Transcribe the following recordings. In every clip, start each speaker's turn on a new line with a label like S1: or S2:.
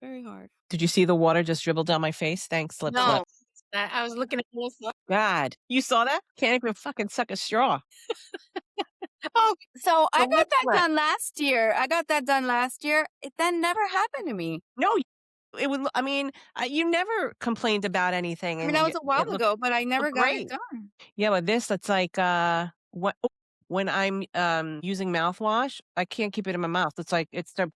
S1: very hard.
S2: Did you see the water just dribble down my face? Thanks, slip, slip.
S1: No, I was looking at this.
S2: God, you saw that? Can't even fucking suck a straw.
S1: Oh, so
S2: The
S1: I got
S2: lip
S1: that
S2: flap.
S1: done last year. I got that done last year. It then never happened to me.
S2: No, it would. I mean, you never complained about anything,
S1: I mean,
S2: and
S1: that was a while
S2: it looked
S1: ago, but I never got it
S2: great.
S1: done.
S2: Yeah, with this, it's like when I'm using mouthwash, I can't keep it in my mouth. It's like it's the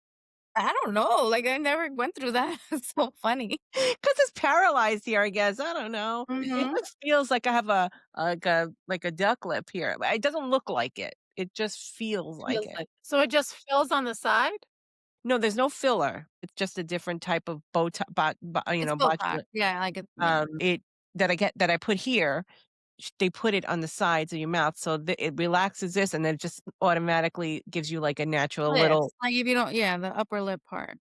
S1: I don't know. Like I never went through that. It's so funny.
S2: because it's paralyzed here. I guess I don't know. It
S1: Mhm.
S2: just feels like I have a duck lip here. It doesn't look like it. It just feels like
S3: Feels
S2: it.
S3: like so it just fills on the side?
S2: No, there's no filler. It's just a different type of
S1: It's Botox.
S2: botulinum.
S1: Yeah, like it. Yeah,
S2: It that I put here. They put it on the sides of your mouth, so it relaxes this, and then it just automatically gives you like a natural little.
S1: lips. Like if you don't, yeah, the upper lip part.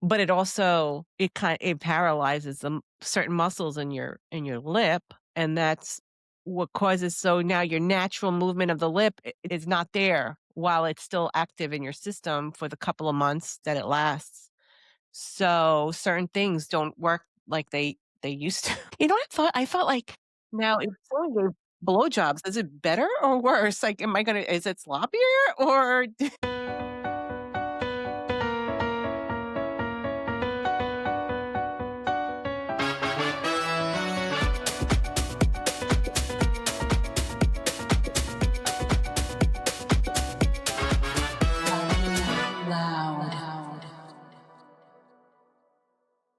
S2: But it also it paralyzes certain muscles in your lip, and that's what causes so now your natural movement of the lip is not there while it's still active in your system for the couple of months that it lasts. So certain things don't work like they used to. I felt like now if someone gave blowjobs, is it better or worse? Like, is it sloppier or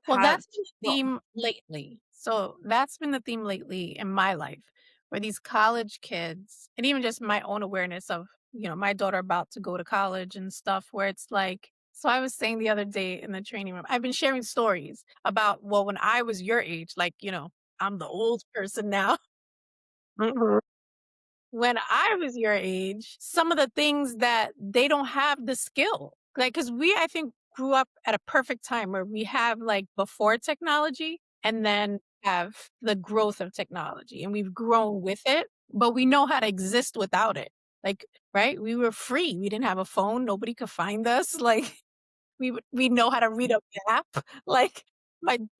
S3: Well,
S2: how
S3: that's been the
S2: well,
S3: theme lately. So that's been the theme lately in my life, where these college kids, and even just my own awareness of, my daughter about to go to college and stuff, where it's like, so I was saying the other day in the training room, I've been sharing stories about, well, when I was your age, like, I'm the old person now.
S2: mhm.
S3: When I was your age, some of the things that they don't have the skill. Like, because I think, grew up at a perfect time where we have like before technology and then have the growth of technology and we've grown with it, but we know how to exist without it. Like, right? We were free. We didn't have a phone. Nobody could find us. Like, we know how to read a map. Like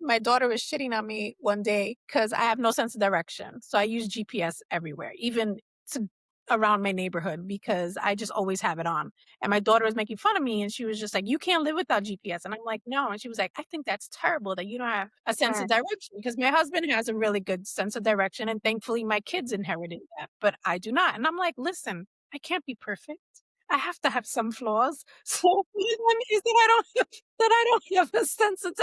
S3: my daughter was shitting on me one day because I have no sense of direction. So I use GPS everywhere, even to around my neighborhood because I just always have it on. And my daughter was making fun of me and she was just like, "You can't live without GPS." And I'm like, "No." And she was like, "I think that's terrible that you don't have a sense of direction because my husband has a really good sense of direction and thankfully my kids inherited that, but I do not." And I'm like, "Listen, I can't be perfect. I have to have some flaws. So what that means that I don't have a sense of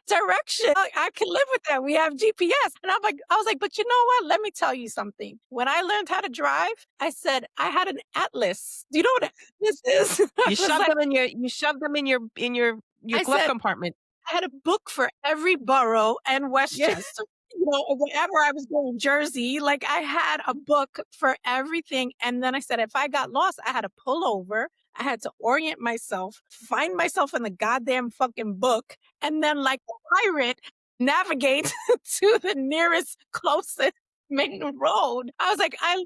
S3: direction. I can live with that. We have GPS." And I was like, "But you know what? Let me tell you something. When I learned how to drive, I said I had an atlas. Do you know what an atlas is?" I was like,
S2: You shoved them in your
S3: I
S2: glove
S3: said,
S2: compartment.
S3: I had a book for every borough and
S2: Yeah.
S3: Westchester. Wherever I was going, Jersey, like I had a book for everything. And then I said, if I got lost, I had to pull over. I had to orient myself, find myself in the goddamn fucking book, and then, like a pirate, navigate to the nearest, closest main road. I was like, I'm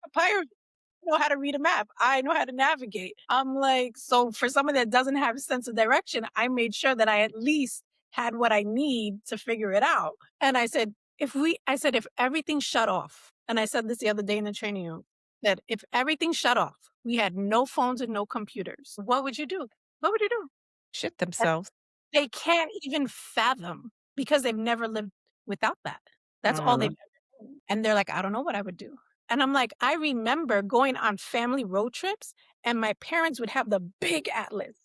S3: a pirate. Know how to read a map. I know how to navigate. I'm like, so for someone that doesn't have a sense of direction, I made sure that I at least had what I need to figure it out. And I said, if everything shut off, and I said this the other day in the training room, that if everything shut off, we had no phones and no computers, what would you do? What would you do?
S2: Shit
S3: And
S2: themselves.
S3: they can't even fathom because they've never lived without that. That's all they've
S2: Mm.
S3: ever known. And they're like, I don't know what I would do. And I'm like, I remember going on family road trips and my parents would have the big atlas,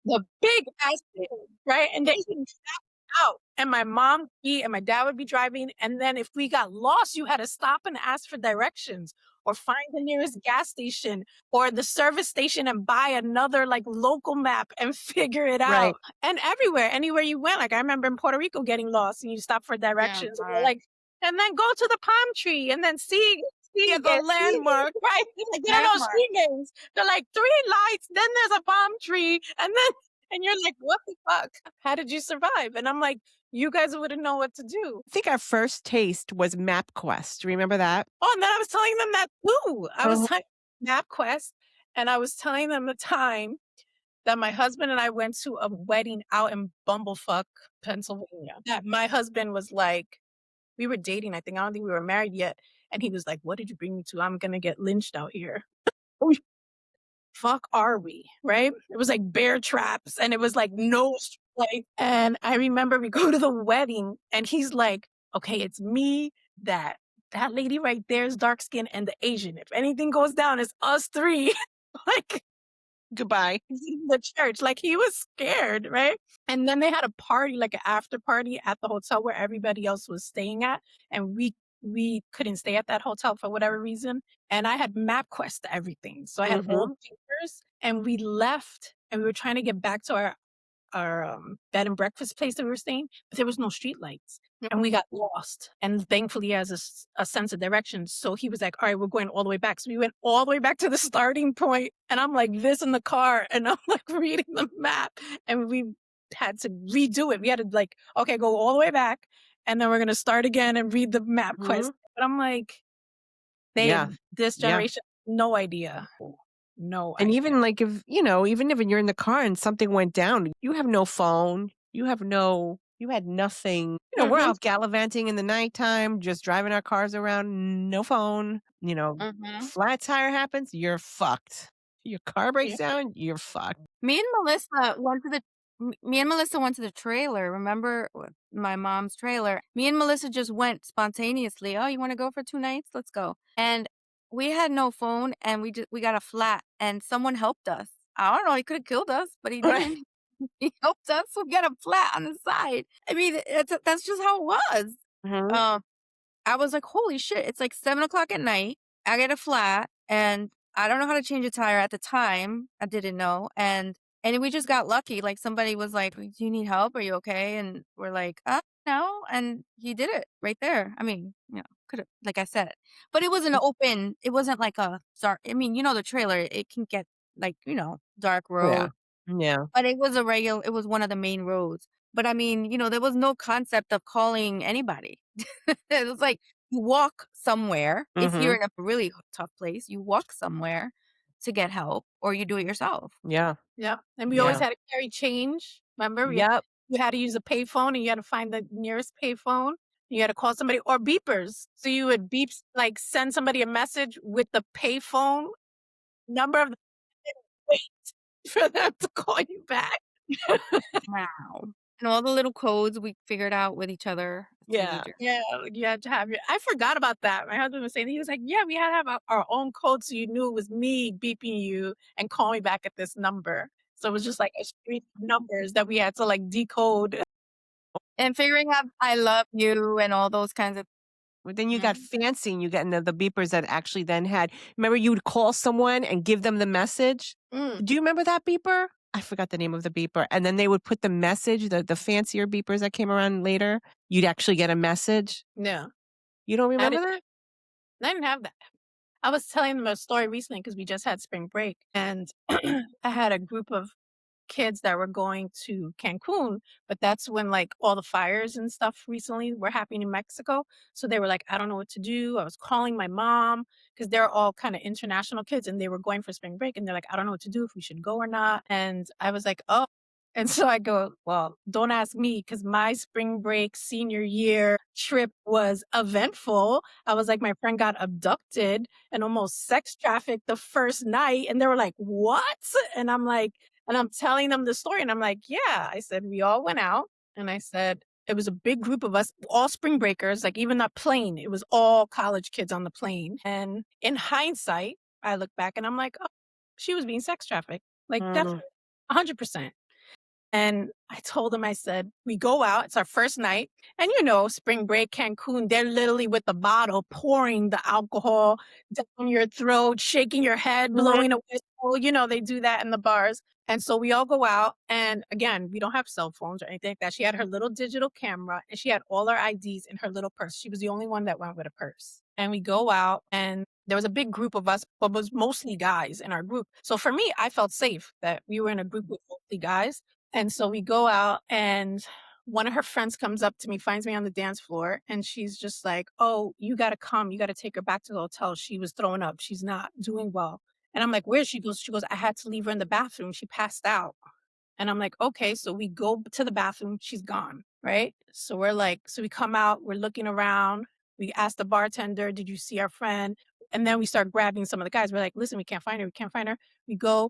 S3: the big atlas, right? And they would map out. And my mom and my dad would be driving. And then if we got lost, you had to stop and ask for directions or find the nearest gas station or the service station and buy another like local map and figure it
S2: Right.
S3: out. And everywhere, anywhere you went, like I remember in Puerto Rico getting lost and you stop for
S1: Yeah,
S3: directions and they're
S1: hard.
S3: like, and then go to the palm tree and then see
S2: Yeah, the landmark.
S3: right? Like, they don't know street names. They're like 3 lights, then there's a palm tree, and then and you're like, what the fuck? How did you survive? And I'm like, you guys wouldn't know what to do.
S2: I think our first taste was MapQuest. Remember that?
S3: Oh, and then I was telling them that too. I was
S2: Uh-huh.
S3: telling MapQuest, and I was telling them the time that my husband and I went to a wedding out in Bumblefuck, Pennsylvania. That my husband was like, we were dating, I think. I don't think we were married yet. And he was like, "What did you bring me to? I'm gonna get lynched out here." Oh, fuck are we? Right? It was like bear traps and it was like no like and I remember we go to the wedding and he's like, "Okay, it's me, that lady right there is dark skin and the Asian. If anything goes down, it's us three." Like
S2: Goodbye.
S3: in the church. Like he was scared, right? And then they had a party, like an after party at the hotel where everybody else was staying at. And we couldn't stay at that hotel for whatever reason. And I had MapQuest everything. So I had all
S2: Mhm.
S3: the papers and we left and we were trying to get back to our bed and breakfast place that we were staying, but there was no street lights and we got lost. And thankfully, he has a sense of direction. So he was like, "All right, we're going all the way back." So we went all the way back to the starting point, and I'm like this in the car, and I'm like reading the map, and we had to redo it. We had to like, okay, go all the way back, and then we're gonna start again and read the map quest.
S2: Mhm.
S3: But I'm like,
S2: Yeah.
S3: this
S2: Yeah.
S3: generation, no idea, no
S2: And
S3: idea.
S2: even like if, even if you're in the car and something went down, you have no phone, you had nothing. We're
S3: Mhm,
S2: out gallivanting in the nighttime, just driving our cars around, no phone,
S1: Mhm.
S2: flat tire happens, you're fucked. Your car breaks
S3: yeah,
S2: down, you're fucked.
S1: Me and Melissa went to the trailer. Remember my mom's trailer? Me and Melissa just went spontaneously. "Oh, you want to go for 2 nights? Let's go." And we had no phone, and we got a flat, and someone helped us. I don't know. He could have killed us, but he
S2: Right.
S1: didn't. He helped us. We got a flat on the side. I mean, that's just how it was.
S2: Mhm.
S1: Um, I was like, "Holy shit!" It's like 7 o'clock at night. I get a flat, and I don't know how to change a tire at the time. I didn't know, and we just got lucky. Like somebody was like, "Do you need help? Are you okay?" And we're like, no." And he did it right there. I mean, could have, like I said, but it was an open. It wasn't like a dark. I mean, the trailer. It can get like dark
S2: Yeah.
S1: road,
S2: Yeah.
S1: but it was a regular. It was one of the main roads. But I mean, there was no concept of calling anybody. It was like you walk somewhere. If you're
S2: Mhm.
S1: in a really tough place, you walk somewhere to get help, or you do it yourself.
S2: Yeah.
S3: yeah. And we always
S2: Yeah.
S3: had to carry change. Remember,
S2: Yep.
S3: you had to use a payphone and you had to find the nearest payphone. You had to call somebody or beepers. So you would like send somebody a message with the payphone number of the wait for them to call you back.
S1: Wow. And all the little codes we figured out with each other as
S2: Yeah.
S1: teenagers.
S3: Yeah, like you had to have your I forgot about that. My husband was saying, he was like, "Yeah, we had to have our own code so you knew it was me beeping you and call me back at this number." So it was just like a street of numbers that we had to like decode.
S1: And figuring out I love you and all those kinds of
S2: But then you got
S1: Mhm.
S2: fancy and you got the beepers that actually then had, remember you would call someone and give them the message?
S3: Mm,
S2: Do you remember that beeper? I forgot the name of the beeper. And then they would put the message, the fancier beepers that came around later. You'd actually get a message.
S3: no,
S2: You don't
S3: I
S2: remember
S3: didn't
S2: that?
S3: I didn't have that. I was telling them a story recently because we just had spring break and I had a group of kids that were going to Cancun, but that's when like all the fires and stuff recently were happening in Mexico. So they were like, I don't know what to do. I was calling my mom because they're all kind of international kids and they were going for spring break and they're like, I don't know what to do if we should go or not. And I was like, oh. And so I go, well, don't ask me because my spring break senior year trip was eventful. I was like, my friend got abducted and almost sex trafficked the first night. And they were like, what? And I'm like, and I'm telling them the story, and I'm like, yeah. I said, we all went out, and I said, it was a big group of us, all spring breakers, like even that plane, it was all college kids on the plane. And in hindsight, I look back and I'm like, oh, she was being sex trafficked. Like,
S2: Mm.
S3: definitely, 100%. And I told him, I said, we go out, it's our first night. And spring break, Cancun, they're literally with the bottle pouring the alcohol down your throat, shaking your head,
S2: Mhm.
S3: blowing a whistle. They do that in the bars. And so we all go out. And again, we don't have cell phones or anything like that. She had her little digital camera and she had all our IDs in her little purse. She was the only one that went with a purse. And we go out and there was a big group of us, but it was mostly guys in our group. So for me, I felt safe that we were in a group with mostly guys. And so we go out and one of her friends comes up to me, finds me on the dance floor, and she's just like, "Oh, you gotta come. You gotta take her back to the hotel. She was throwing up. She's not doing well." And I'm like, where? She goes, I had to leave her in the bathroom. She passed out. And I'm like, okay. So we go to the bathroom. She's gone. Right. So we're like, so we come out, we're looking around. We ask the bartender, did you see our friend? And then we start grabbing some of the guys. We're like, listen, we can't find her. We can't find her. We go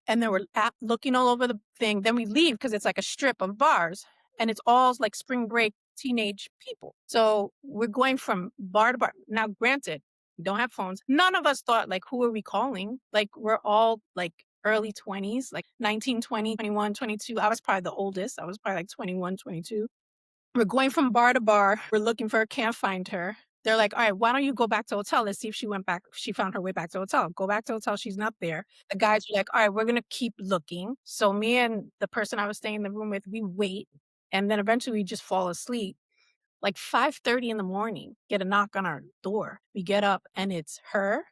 S3: and then we're looking all over the thing. Then we leave because it's like a strip of bars and it's all like spring break teenage people. So we're going from bar to bar. Now, granted, we don't have phones. None of us thought, like, who are we calling? Like, we're all like early 20s, like 19, 20, 21, 22. I was probably the oldest. I was probably like 21, 22. We're going from bar to bar. We're looking for her, can't find her. They're like, all right, why don't you go back to hotel? Let's see if she went back. She found her way back to hotel. Go back to hotel. She's not there. The guys are like, all right, we're going to keep looking. So me and the person I was staying in the room with, we wait. And then eventually we just fall asleep. Like 5:30 in the morning, get a knock on our door. We get up and it's her,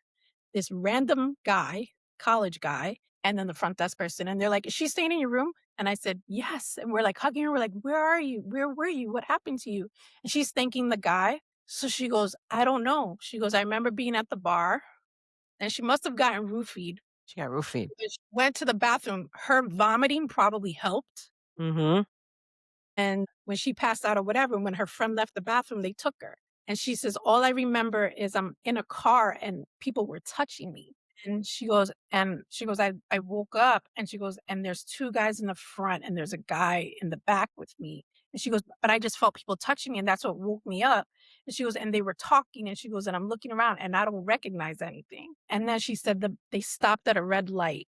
S3: this random guy, college guy, and then the front desk person. And they're like, is she staying in your room? And I said, yes. And we're like hugging her. We're like, where are you? Where were you? What happened to you? And she's thanking the guy. So she goes, I don't know. She goes, I remember being at the bar and she must have gotten roofied.
S2: She got roofied.
S3: She went to the bathroom. Her vomiting probably helped.
S2: Mm-hmm.
S3: And when she passed out or whatever, when her friend left the bathroom, they took her. And she says, all I remember is I'm in a car and people were touching me. And she goes, I woke up and she goes, and there's two guys in the front and there's a guy in the back with me. And she goes, but I just felt people touching me and that's what woke me up. And she goes, and they were talking and she goes, and I'm looking around and I don't recognize anything. And then she said they stopped at a red light.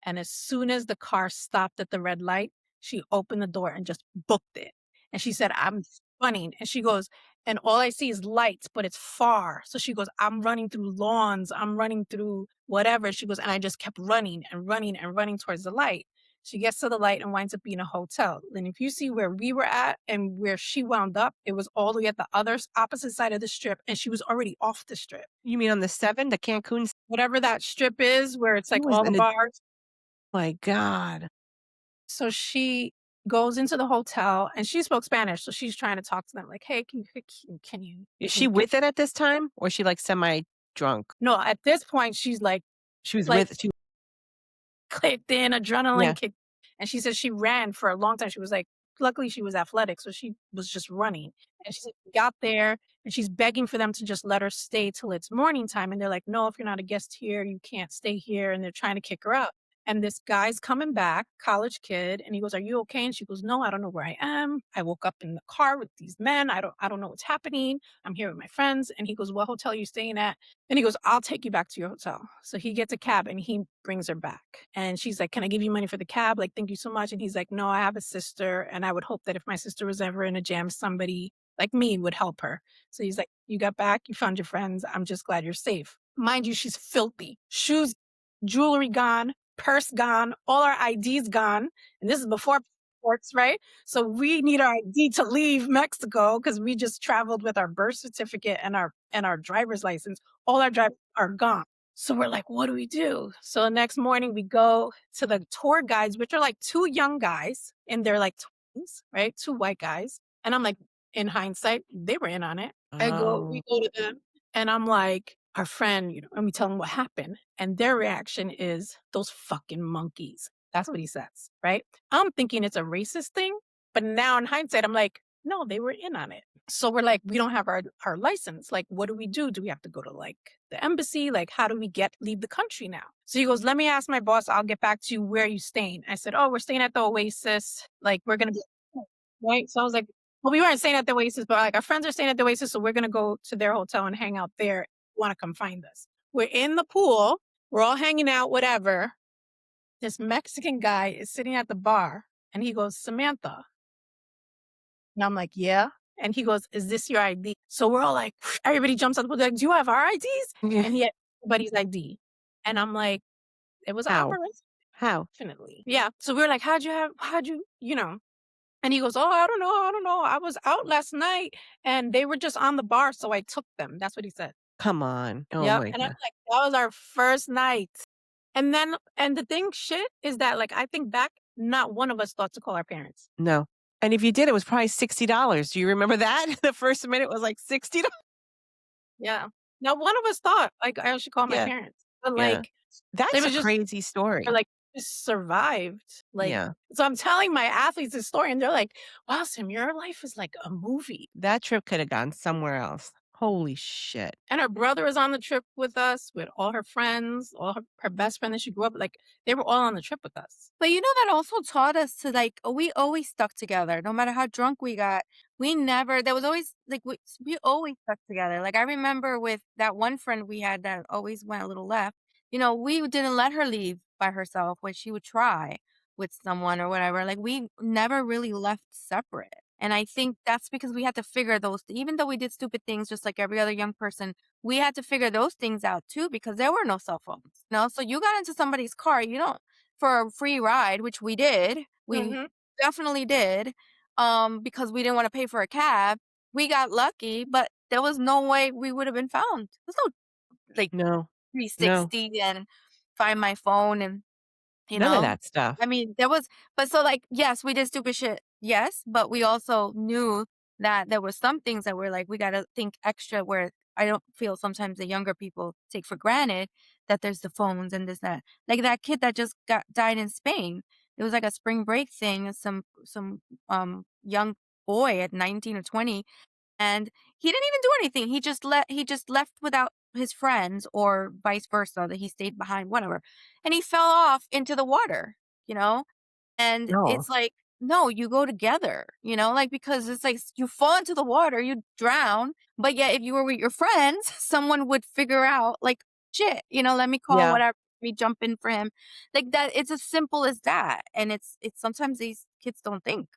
S3: And as soon as the car stopped at the red light, she opened the door and just booked it. And she said, I'm running. And she goes, and all I see is lights, but it's far. So she goes, I'm running through lawns. I'm running through whatever. She goes, and I just kept running and running and running towards the light. She gets to the light and winds up being a hotel. And if you see where we were at and where she wound up, it was all the way at the other opposite side of the strip. And she was already off the strip.
S2: You mean on the Cancun?
S3: Whatever that strip is, where it's like
S2: was
S3: all the
S2: in a-
S3: bars.
S2: My God.
S3: So she goes into the hotel and she spoke Spanish. So she's trying to talk to them like, hey, can you?
S2: Is she with it at this time? Or is she like semi-drunk?
S3: No, at this point, she's like
S2: She was
S3: Like-
S2: with she
S3: clicked in, adrenaline
S2: Yeah.
S3: kicked. And she said she ran for a long time. She was like, luckily she was athletic. So she was just running. And she said she got there and she's begging for them to just let her stay till it's morning time. And they're like, no, if you're not a guest here, you can't stay here. And they're trying to kick her out. And this guy's coming back, college kid, and he goes, are you okay? And she goes, no, I don't know where I am. I woke up in the car with these men. I don't know what's happening. I'm here with my friends. And he goes, what hotel are you staying at? And he goes, I'll take you back to your hotel. So he gets a cab and he brings her back. And she's like, can I give you money for the cab? Like, thank you so much. And he's like, no, I have a sister. And I would hope that if my sister was ever in a jam, somebody like me would help her. So he's like, you got back, you found your friends. I'm just glad you're safe. Mind you, she's filthy. Shoes, jewelry gone, purse gone, all our IDs gone. And this is before passports, right? So we need our ID to leave Mexico because we just traveled with our birth certificate and our driver's license. All our drivers are gone. So we're like, what do we do? So the next morning we go to the tour guides, which are like two young guys in their like 20s, right? Two white guys. And I'm like, in hindsight, they were in on it. We go to them and I'm like, our friend, and we tell them what happened. And their reaction is those fucking monkeys. That's what he says, right? I'm thinking it's a racist thing. But now in hindsight, I'm like, no, they were in on it. So we're like, we don't have our license. Like, what do we do? Do we have to go to like the embassy? Like, how do we leave the country now? So he goes, let me ask my boss. I'll get back to you. Where are you staying? I said, oh, we're staying at the Oasis. Like, we're going to be, right? So I was like, well, we weren't staying at the Oasis, but like our friends are staying at the Oasis. So we're going to go to their hotel and hang out there. Want to come find us. We're in the pool. We're all hanging out, whatever. This Mexican guy is sitting at the bar and he goes, Samantha. And I'm like, yeah. And he goes, is this your ID? So we're all like, everybody jumps on the pool. Like, do you have our IDs?
S2: Yeah.
S3: And he had everybody's ID. And I'm like, it was
S2: How?
S3: ours.
S2: How?
S3: Definitely. Yeah. So we were like, how'd you, And he goes, oh, I don't know. I was out last night and they were just on the bar. So I took them. That's what he said.
S2: Come on. Oh
S3: Yep.
S2: my
S3: And
S2: God.
S3: I'm like, that was our first night. And the thing is that like, I think back, not one of us thought to call our parents.
S2: No. And if you did, it was probably $60. Do you remember that? The first minute was like $60.
S3: Yeah. Now one of us thought like I should call my
S2: Yeah.
S3: parents, but
S2: Yeah.
S3: like
S2: That's
S3: They
S2: a
S3: was just
S2: crazy story.
S3: like just survived. Like,
S2: Yeah.
S3: so I'm telling my athletes this story, and they're like, "Wow, Sim, your life is like a movie."
S2: That trip could have gone somewhere else. Holy shit.
S3: And her brother was on the trip with us, with all her friends, all her best friend that she grew up with. Like, they were all on the trip with us.
S1: But you know, that also taught us to like, we always stuck together, no matter how drunk we got. We never, there was always like, we always stuck together. Like, I remember with that one friend we had that always went a little left, you know, we didn't let her leave by herself when she would try with someone or whatever. Like, we never really left separate. And I think that's because we had to figure those, even though we did stupid things just like every other young person, we had to figure those things out too because there were no cell phones. You know, so you got into somebody's car, you don't, for a free ride, which we did. We
S3: Hmm.
S1: definitely did. Because we didn't want to pay for a cab. We got lucky, but there was no way we would have been found. There's no like
S2: No. No.
S1: 360 and find my phone and you
S2: None of
S1: know.
S2: that stuff.
S1: I mean, there was, but so like, yes, we did stupid shit. Yes, but we also knew that there were some things that were like, we got to think extra where I don't feel sometimes the younger people take for granted that there's the phones and this, that. Like that kid that just died in Spain. It was like a spring break thing. And some young boy at 19 or 20, and he didn't even do anything. He just left without his friends or vice versa, that he stayed behind, whatever. And he fell off into the water, you know? And
S2: No.
S1: it's like, no, you go together, you know, like, because it's like you fall into the water, you drown. But yet, if you were with your friends, someone would figure out, like, shit, you know, let me call
S2: Yeah.
S1: whatever, let me jump in for him. Like that, it's as simple as that. And it's sometimes these kids don't think.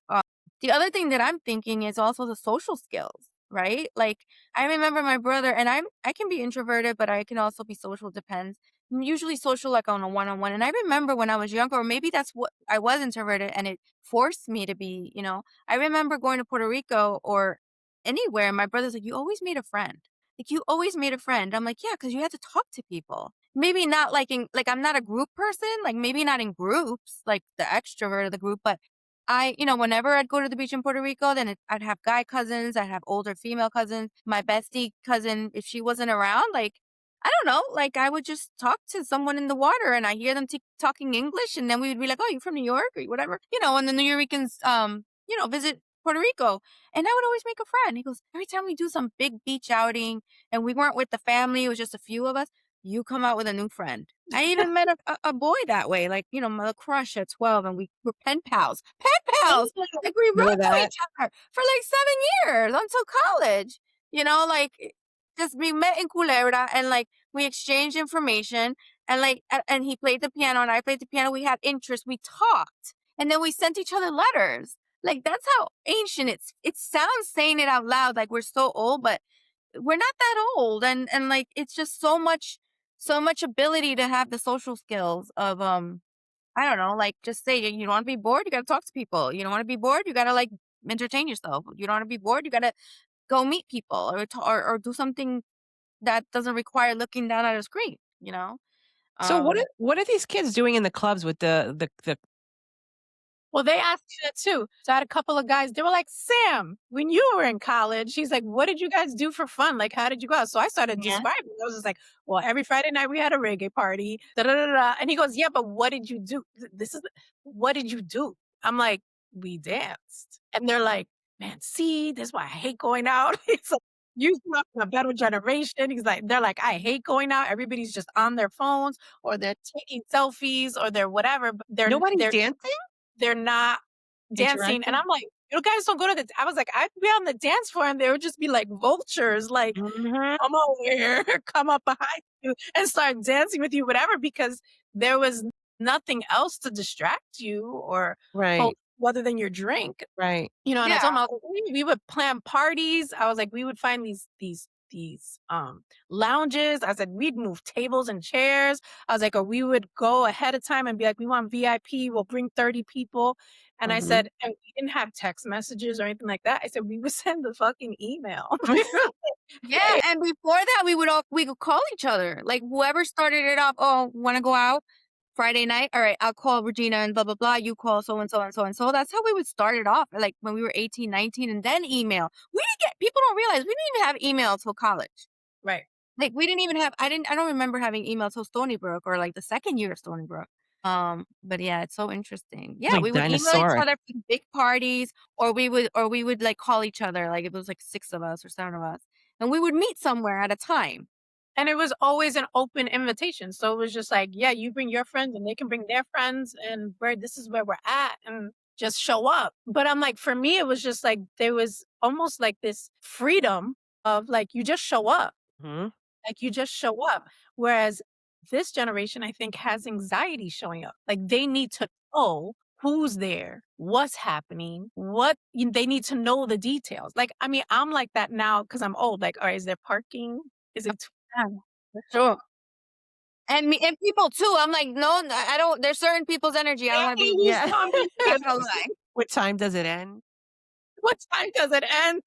S1: The other thing that I'm thinking is also the social skills, right? Like, I remember my brother, and I can be introverted, but I can also be social, depends. I'm usually social like on a one-on-one. And I remember when I was younger, or maybe that's what I was introverted and it forced me to be, you know. I remember going to Puerto Rico or anywhere, and my brother's like, "You always made a friend. Like you always made a friend." I'm like, "Yeah, because you had to talk to people. Maybe not like in like I'm not a group person, like maybe not in groups, like the extrovert of the group, but you know, whenever I'd go to the beach in Puerto Rico, then I'd have guy cousins, I'd have older female cousins. My bestie cousin, if she wasn't around, like, I don't know, like I would just talk to someone in the water and I hear them talking English, and then we would be like, "Oh, you from New York or whatever," you know, and the New Yorkers, you know, visit Puerto Rico. And I would always make a friend. He goes, "Every time we do some big beach outing and we weren't with the family, it was just a few of us, you come out with a new friend." I even met a boy that way, like, you know, my crush at 12, and we were pen pals. Pen pals! Like, we
S2: Remember
S1: wrote to
S2: that?
S1: each other for like 7 years until college. You know, like, just we met in Culebra and like we exchanged information and like, and he played the piano and I played the piano. We had interest. We talked and then we sent each other letters. Like, that's how ancient it sounds saying it out loud, like we're so old, but we're not that old. And like, it's just so much ability to have the social skills of, I don't know, like just say you don't want to be bored, you got to talk to people. You don't want to be bored, you got to like entertain yourself. You don't want to be bored, you got to go meet people or do something that doesn't require looking down at a screen, you know?
S2: So
S1: Um,
S2: what are these kids doing in the clubs with the
S3: Well, they asked me that too. So I had a couple of guys, they were like, "Sam, when you were in college," he's like, "what did you guys do for fun? Like, how did you go out?" So I started
S1: yeah.
S3: describing. I was just like, "Well, every Friday night we had a reggae party." Da, da, da, da. And he goes, "Yeah, but what did you do? What did you do?" I'm like, "We danced." And they're like, "Man, see, this is why I hate going out." He's like, "You grew up in a better generation." He's like, they're like, "I hate going out. Everybody's just on their phones or they're taking selfies or they're whatever. But
S2: nobody's dancing?
S3: they're not dancing." And
S2: Interacting?
S3: I'm like, "You guys don't go to the," I was like, "I'd be on the dance floor and they would just be like vultures, like,
S2: Mhm.
S3: come over here, come up behind you and start dancing with you, whatever," because there was nothing else to distract you or hold
S2: Right,
S3: other than your drink.
S2: right.
S3: You know, and I
S1: Yeah.
S3: told him, I was like, we would plan parties. I was like, we would find these lounges. I said we'd move tables and chairs. I was like, or we would go ahead of time and be like, we want VIP, we'll bring 30 people. And I
S2: Mhm.
S3: said, and we didn't have text messages or anything like that. I said we would send the fucking email.
S1: Yeah, and before that, we could call each other. Like whoever started it off, "Oh, want to go out Friday night? All right, I'll call Regina and blah blah blah. You call so and so and so and so." That's how we would start it off. Like when we were 18, 19, and then email. We didn't get, people don't realize we didn't even have email till college.
S3: Right.
S1: Like, we didn't even have I don't remember having email till Stony Brook or, like, the 2nd year of Stony Brook. But yeah, it's so interesting. Yeah,
S2: Like
S1: we would email each
S2: dinosauric.
S1: other for big parties, or we would, like, call each other, like, if it was, like, 6 of us or 7 of us, and we would meet somewhere at a time.
S3: And it was always an open invitation. So it was just like, yeah, you bring your friends and they can bring their friends and this is where we're at and just show up. But I'm like, for me, it was just like there was almost like this freedom of like you just show up.
S2: Mhm.
S3: Like you just show up. Whereas this generation, I think, has anxiety showing up. Like they need to know who's there, what's happening, they need to know the details. Like, I mean, I'm like that now because I'm old. Like, all right, is there parking? Is it
S1: Yeah, for sure. And people too. I'm like, no, I don't. There's certain people's energy I don't want to be.
S2: Yeah.
S1: Not gonna lie.
S2: What time does it end?
S3: what time does it end?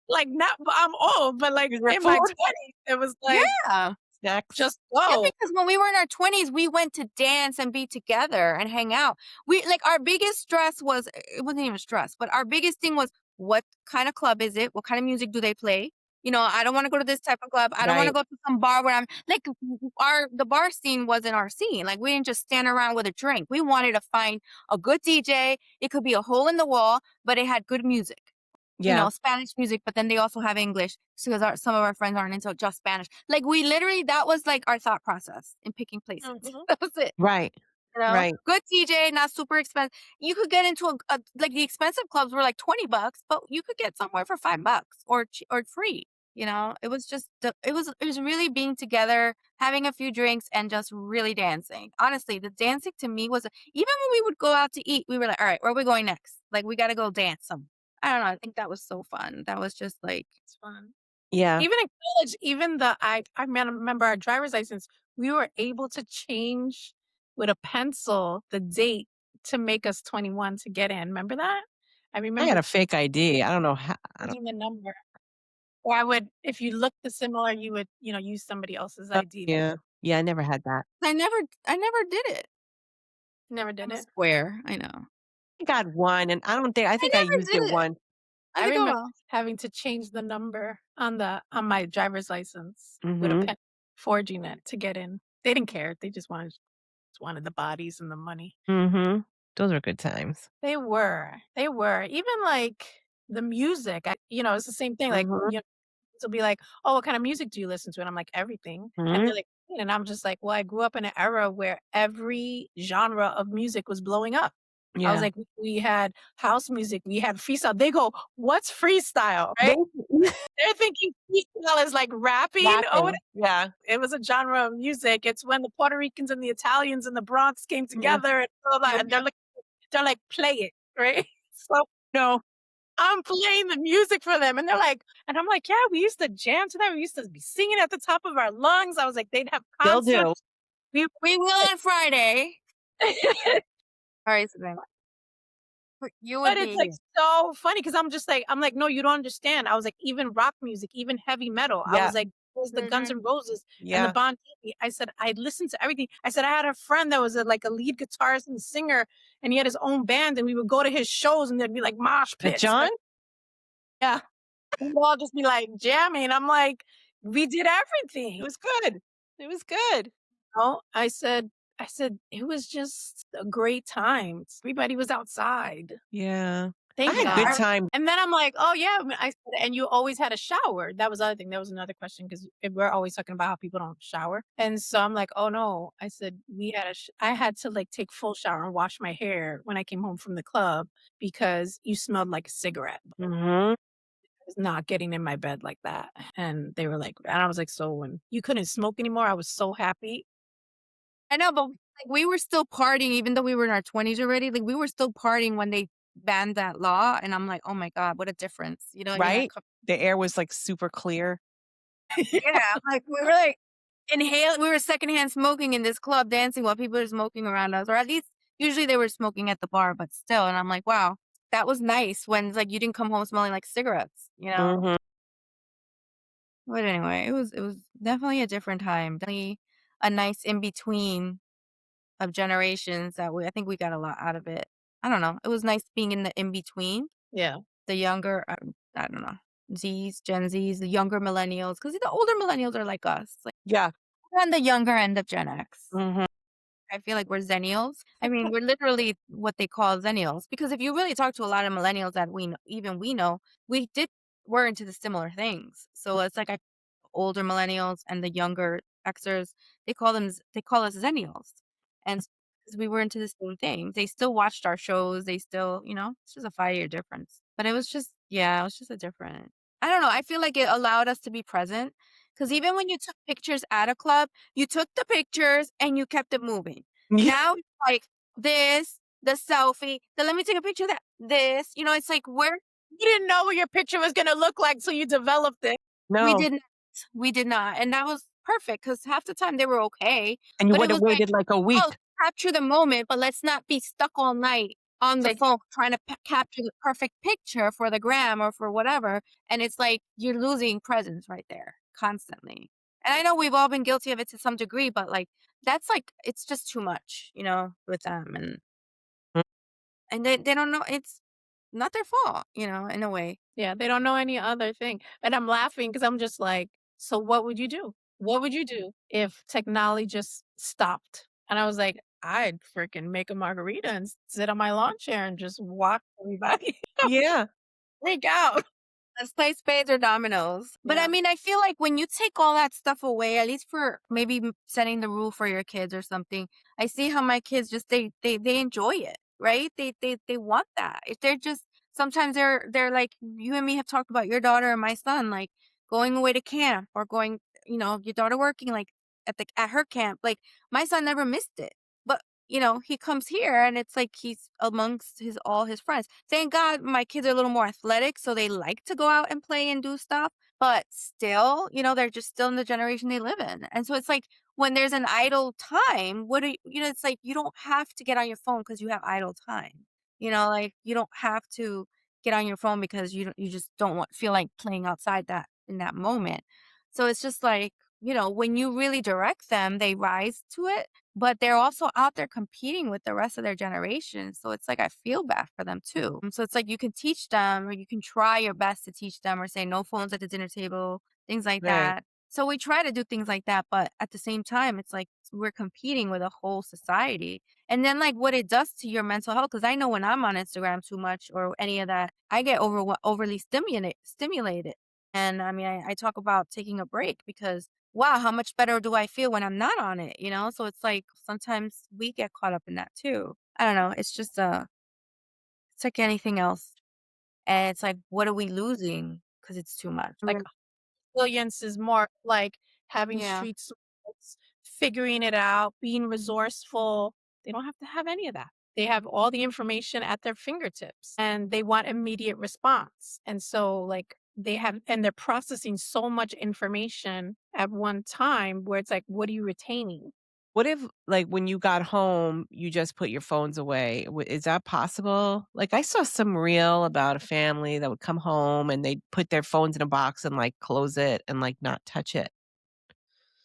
S3: Like not I'm old, but like
S2: Is there
S3: in my
S2: food?
S3: 20s, it was like,
S1: Yeah.
S2: Snacks?
S3: just
S1: Yeah,
S3: go.
S1: because when we were in our 20s, we went to dance and be together and hang out. We like our biggest stress was it wasn't even stress, but our biggest thing was what kind of club is it? What kind of music do they play? I don't want to go to this type of club. I don't want to
S2: Right.
S1: go to some bar where I'm like the bar scene wasn't our scene. Like we didn't just stand around with a drink. We wanted to find a good DJ. It could be a hole in the wall, but it had good music.
S2: Yeah.
S1: Spanish music, but then they also have English because some of our friends aren't into just Spanish. Like we literally, that was like our thought process in picking places.
S3: Mhm.
S1: That was it.
S2: Right. Right.
S1: Good DJ, not super expensive. You could get into like the expensive clubs were like $20, but you could get somewhere for $5 or free. It was just it was really being together, having a few drinks, and just really dancing. Honestly, the dancing to me was even when we would go out to eat, we were like, all right, where are we going next? Like we got to go dance some. I don't know. I think that was so fun. That was just like,
S3: It's fun.
S2: Yeah.
S3: Even in college, even remember our driver's license, we were able to change with a pencil the date to make us 21 to get in. Remember that? I
S2: I
S3: remember
S2: had a fake ID. I don't know how.
S3: changing the number. Or if you looked similar, you would, use somebody else's
S2: Oh,
S3: ID.
S2: yeah. Yeah, I never had that.
S1: I never did it.
S3: Never did
S1: I'm
S3: it.
S1: square. I know.
S2: I got one, and I
S1: I
S2: think I
S1: never
S2: used
S1: did
S2: it
S1: it.
S2: once.
S1: I
S3: I
S1: think, oh
S3: remember
S1: well.
S3: having to change the number on my driver's license with a
S2: Mhm.
S3: pen, forging it to get in. They didn't care. They just wanted the bodies and the money.
S2: Mhm. Those are good times.
S3: They were. They were. Even like the music, it's the same thing. Like,
S2: Mhm.
S3: to be like, "Oh, what kind of music do you listen to?" And I'm like, "Everything." And
S2: Mhm.
S3: they're like, and I'm just like, "Well, I grew up in an era where every genre of music was blowing up." I was
S2: Yeah.
S3: like, we had house music, we had freestyle. They go, "What's freestyle?"
S2: They
S3: Right? They're thinking freestyle is like rapping or
S2: Rapping.
S3: whatever.
S2: Yeah.
S3: It was a genre of music. It's when the Puerto Ricans and the Italians and the Bronx came
S2: Mhm.
S3: together and blah, blah, blah,
S2: Yep.
S3: and they're like, "Play it." Right? So
S2: No,
S3: I'm playing the music for them, and I'm like, "Yeah, we used to jam to that. We used to be singing at the top of our lungs." I was like, they'd have
S2: still do.
S3: concerts. We
S1: We will on Friday. All right, so then you would
S3: But it's, like,
S1: be.
S3: so funny because I'm like, "No, you don't understand." I was like, even rock music, even heavy metal. I
S2: Yeah.
S3: was like, it was the Guns
S1: Mhm.
S3: N' Roses and the
S2: Yeah.
S3: Bon Jovi. I said, "I listened to everything." I said, "I had a friend that was like a lead guitarist and singer, and he had his own band, and we would go to his shows, and there'd be, like, mosh pits."
S2: John?
S3: Like, yeah. We'd all just be, like, jamming. I'm like, "We did
S2: It
S3: everything."
S2: was good. It was good.
S3: No, I said, "It was just a great time. Everybody was outside."
S2: Yeah. I
S3: Thank
S2: had good
S3: God.
S2: time.
S3: And then I'm like, "Oh, yeah." I said, "And you always had a shower." That was the other thing. That was another question because we're always talking about how people don't shower. And so I'm like, "Oh, no." I said, I had to, like, take full shower and wash my hair when I came home from the club because you smelled like a cigarette. I
S2: Mhm.
S3: was not getting in my bed like that. And they were like and I was like, "So when you couldn't smoke anymore, I was so happy."
S1: I know, but like we were still partying, even though we were in our 20s already. Like we were still partying when they banned that law, and I'm like, oh my god, what a difference! You're not.
S2: Right? The air was, like, super clear.
S1: Yeah, like we were like inhaling. We were secondhand smoking in this club, dancing while people were smoking around us, or at least usually they were smoking at the bar, but still. And I'm like, wow, that was nice when like you didn't come home smelling like cigarettes.
S2: Mhm.
S1: But anyway, it was definitely a different time. Definitely a nice in between of generations that I think we got a lot out of it. I don't know. It was nice being in the in between.
S3: Yeah.
S1: The younger, I don't know. Z's, Gen Z's, the younger millennials, because the older millennials are like us, like
S2: Yeah.
S1: we're on the younger end of Gen X.
S2: Mhm.
S1: I feel like we're Zennials. I mean, we're literally what they call Zennials because if you really talk to a lot of millennials that even we know, we did we're into the similar things. So it's like older millennials and the younger Xers, they call us Zennials. And 'cause we were into the same thing. They still watched our shows. They still, it's just a 5-year difference. But it was just, yeah, it was just a different. I don't know. I feel like it allowed us to be present because even when you took pictures at a club, you took the pictures and you kept it moving.
S2: Yeah.
S1: Now it's like this, the selfie, the let me take a picture of that, this, it's like
S3: You didn't know what your picture was gonna look like, so you developed it.
S1: we
S2: No.
S1: didn't, we did not. And that was perfect because half the time they were okay.
S2: And you
S1: But
S2: would
S1: it
S2: have
S1: was like,
S2: waited like a
S1: oh,
S2: week.
S1: capture the moment, but let's not be stuck all night on the
S3: Like,
S1: phone trying to capture the perfect picture for the gram or for whatever. And it's like you're losing presence right there constantly. And I know we've all been guilty of it to some degree, but like that's like it's just too much, with them
S2: Mm.
S1: and they don't know it's not their fault, in a way.
S3: yeah, they don't know any other thing. And I'm laughing because I'm just like, so what would you do? What would you do if technology just stopped? And I was like, I'd freaking make a margarita and sit on my lawn chair and just watch everybody
S2: Yeah.
S3: freak out.
S1: Let's play spades or dominoes. But I
S3: Yeah.
S1: mean, I feel like when you take all that stuff away, at least for maybe setting the rule for your kids or something, I see how my kids just they enjoy it, right? They want that. If they're just sometimes they're like you and me have talked about your daughter and my son, like going away to camp or going, your daughter working like at her camp. Like my son never missed it. But he comes here and it's like he's amongst all his friends. Thank God my kids are a little more athletic, so they like to go out and play and do stuff. But still, they're just still in the generation they live in. And so it's like when there's an idle time, what do it's like you don't have to get on your phone because you have idle time. Like you don't have to get on your phone because you just don't feel like playing outside that in that moment. So it's just like, when you really direct them, they rise to it, but they're also out there competing with the rest of their generation. So it's like I feel bad for them too. So it's like you can teach them or you can try your best to teach them or say no phones at the dinner table, things like
S2: Right.
S1: that. So we try to do things like that, but at the same time, it's like we're competing with a whole society. And then like what it does to your mental health, because I know when I'm on Instagram too much or any of that, I get overly stimulated. And I mean, I talk about taking a break because wow, how much better do I feel when I'm not on it, So it's like sometimes we get caught up in that too. I don't know. It's just it's like anything else. And it's like, what are we losing? Because it's too much.
S3: Like resilience is more like having
S1: Yeah.
S3: street smarts, figuring it out, being resourceful. They don't have to have any of that. They have all the information at their fingertips and they want immediate response. And so like they're processing so much information at one time where it's like, what are you retaining?
S2: What if, like, when you got home, you just put your phones away? Is that possible? Like, I saw some reel about a family that would come home and they'd put their phones in a box and like close it and like not touch it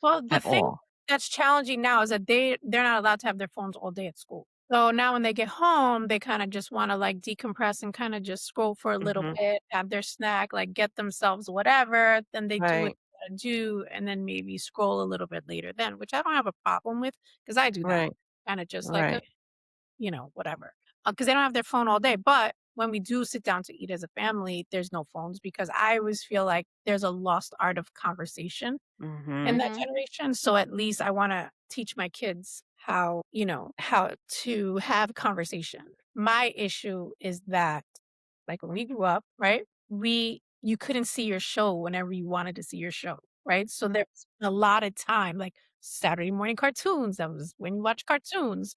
S3: Well, the
S2: at
S3: thing
S2: all.
S3: that's challenging now is that they're not allowed to have their phones all day at school. So now when they get home, they kinda just wanna, like, decompress and kinda just scroll for a little
S2: Hmm.
S3: bit, have their snack, like, get themselves whatever, then they do what
S2: Right.
S3: they gotta do, and then maybe scroll a little bit later then, which I don't have a problem with because I do that.
S2: Right.
S3: Kinda just like,
S2: Right.
S3: whatever. Because they don't have their phone all day, but when we do sit down to eat as a family, there's no phones because I always feel like there's a lost art of conversation in
S2: Hmm.
S3: that
S1: Hmm.
S3: generation. So at least I wanna teach my kids how to have conversation. My issue is that, like, when we grew up, right, you couldn't see your show whenever you wanted to see your show, right? So there's a lot of time, like Saturday morning cartoons, that was when you watch cartoons,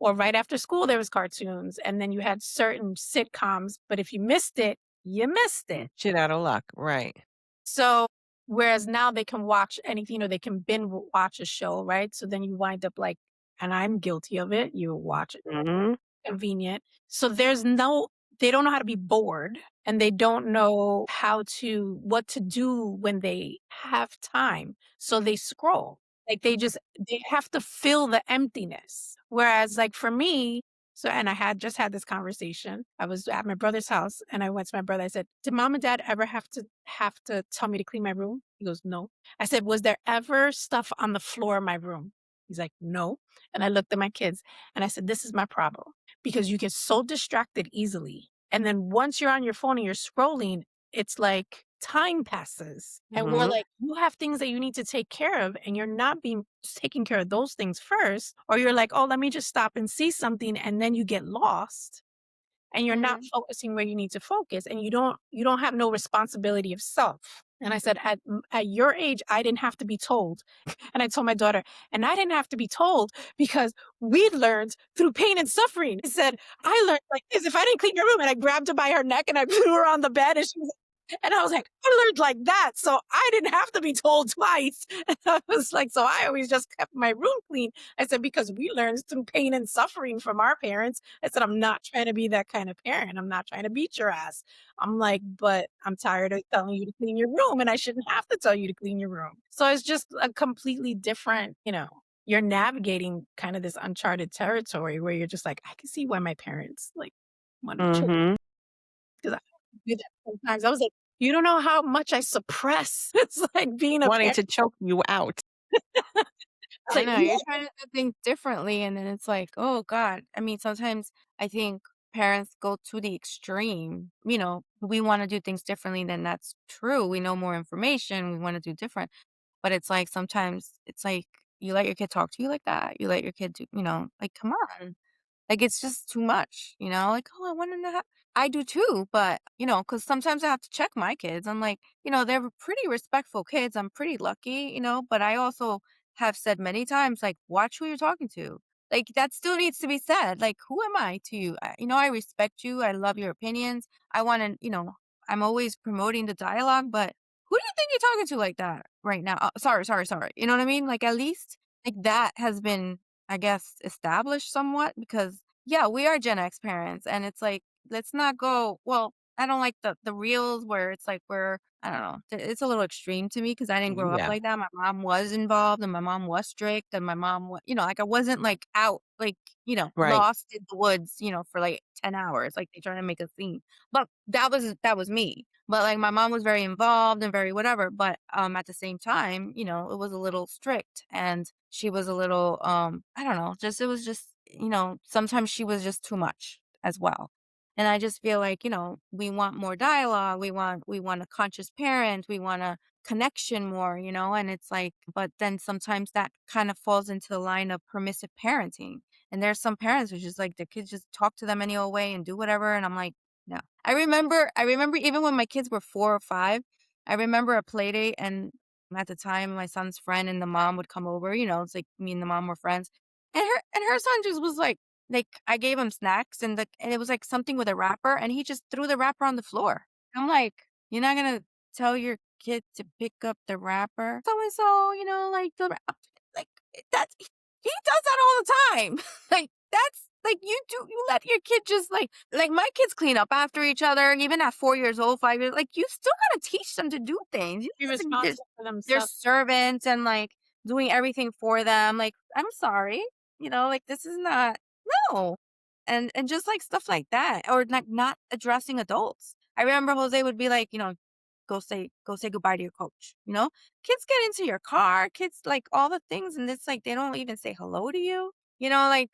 S3: or right after school, there was cartoons, and then you had certain sitcoms, but if you missed it, you missed it.
S2: Shit out of luck. Right.
S3: So, whereas now they can watch anything, they can watch a show, right? So then you wind up like, and I'm guilty of it, you watch it
S2: Hmm.
S3: convenient. So they don't know how to be bored and they don't know what to do when they have time. So they scroll. Like they have to fill the emptiness. Whereas like for me, So, and I had just had this conversation. I was at my brother's house and I went to my brother. I said, "Did mom and dad ever have to tell me to clean my room?" He goes, "No." I said, "Was there ever stuff on the floor of my room?" He's like, "No." And I looked at my kids and I said, "This is my problem because you get so distracted easily. And then once you're on your phone and you're scrolling, it's like time passes. And we're
S2: Mhm.
S3: like, you have things that you need to take care of, and you're not being taking care of those things first. Or you're like, oh, let me just stop and see something, and then you get lost and you're not
S1: Mhm.
S3: focusing where you need to focus, and you don't have no responsibility of self." And I said, at your age, I didn't have to be told. And I told my daughter, and I didn't have to be told because we learned through pain and suffering. I said, I learned like this. If I didn't clean your room, and I grabbed her by her neck and I threw her on the bed, and she was, and I was like, I learned like that. So I didn't have to be told twice. And I was like, so I always just kept my room clean. I said, because we learned through pain and suffering from our parents. I said, I'm not trying to be that kind of parent. I'm not trying to beat your ass. I'm like, but I'm tired of telling you to clean your room, and I shouldn't have to tell you to clean your room. So it's just a completely different, you're navigating kind of this uncharted territory where you're just like, I can see why my parents like wanted children,
S2: Mhm.
S3: because I do that sometimes. I was like, you don't know how much I suppress. It's like being a
S2: Wanting
S3: parent.
S2: to choke you out.
S3: It's
S1: I
S3: like,
S1: know,
S3: you
S1: you're trying to do things differently, and then it's like, "Oh god." I mean, sometimes I think parents go to the extreme, we wanna do things differently, then that's true, we know more information, we wanna do different, but it's like, sometimes it's like, you let your kid talk to you like that? You let your kid do like, come on. Like, it's just too much, like, "Oh, I wanna know how." I do too, but, because sometimes I have to check my kids. I'm like, they're pretty respectful kids. I'm pretty lucky, but I also have said many times, like, "Watch who you're talking to." Like, that still needs to be said. Like, who am I to you? I respect you. I love your opinions. I wanna, I'm always promoting the dialogue, but who do you think you're talking to like that right now? Sorry, sorry, sorry. You know what I mean? Like, at least, like, that has been, I guess, established somewhat because, yeah, we are Gen X parents, and it's like, let's not go. Well, I don't like the reels where it's like we're, I don't know. It's a little extreme to me because I didn't grow up
S2: Yeah.
S1: like that. My mom was involved, and my mom was strict, and my mom was, like I wasn't like out, like
S2: Right.
S1: lost in the woods, for like 10 hours, like they trying to make a scene. But that was me. But like my mom was very involved and very whatever. But at the same time, it was a little strict, and she was a little I don't know, just it was just sometimes she was just too much as well. And I just feel like, we want more dialogue, we want a conscious parent, we want a connection more, and it's like, but then sometimes that kind of falls into the line of permissive parenting. And there's some parents who just like the kids just talk to them any old way and do whatever. And I'm like, no. I remember even when my kids were 4 or 5, I remember a play date, and at the time my son's friend and the mom would come over, it's like me and the mom were friends. And her son just was like, I gave him snacks, and it was like something with a wrapper, and he just threw the wrapper on the floor. I'm like, "You're not gonna tell your kid to pick up the wrapper? So and so, like like that's he does that all the time." Like, that's like, you let your kid just like my kids clean up after each other, even at 4 years old, 5 years, like, you still gotta teach them to do things. You
S3: be
S1: don't just
S3: responsible for
S1: they're
S3: themselves.
S1: servants and, like, doing everything for them. Like, I'm sorry, like, this is not, no. And just, like, stuff like that, or, like, not addressing adults. I remember Jose would be like, "Go say goodbye to your coach," you know? Kids get into your car, kids, like, all the things, and it's like they don't even say hello to you, like,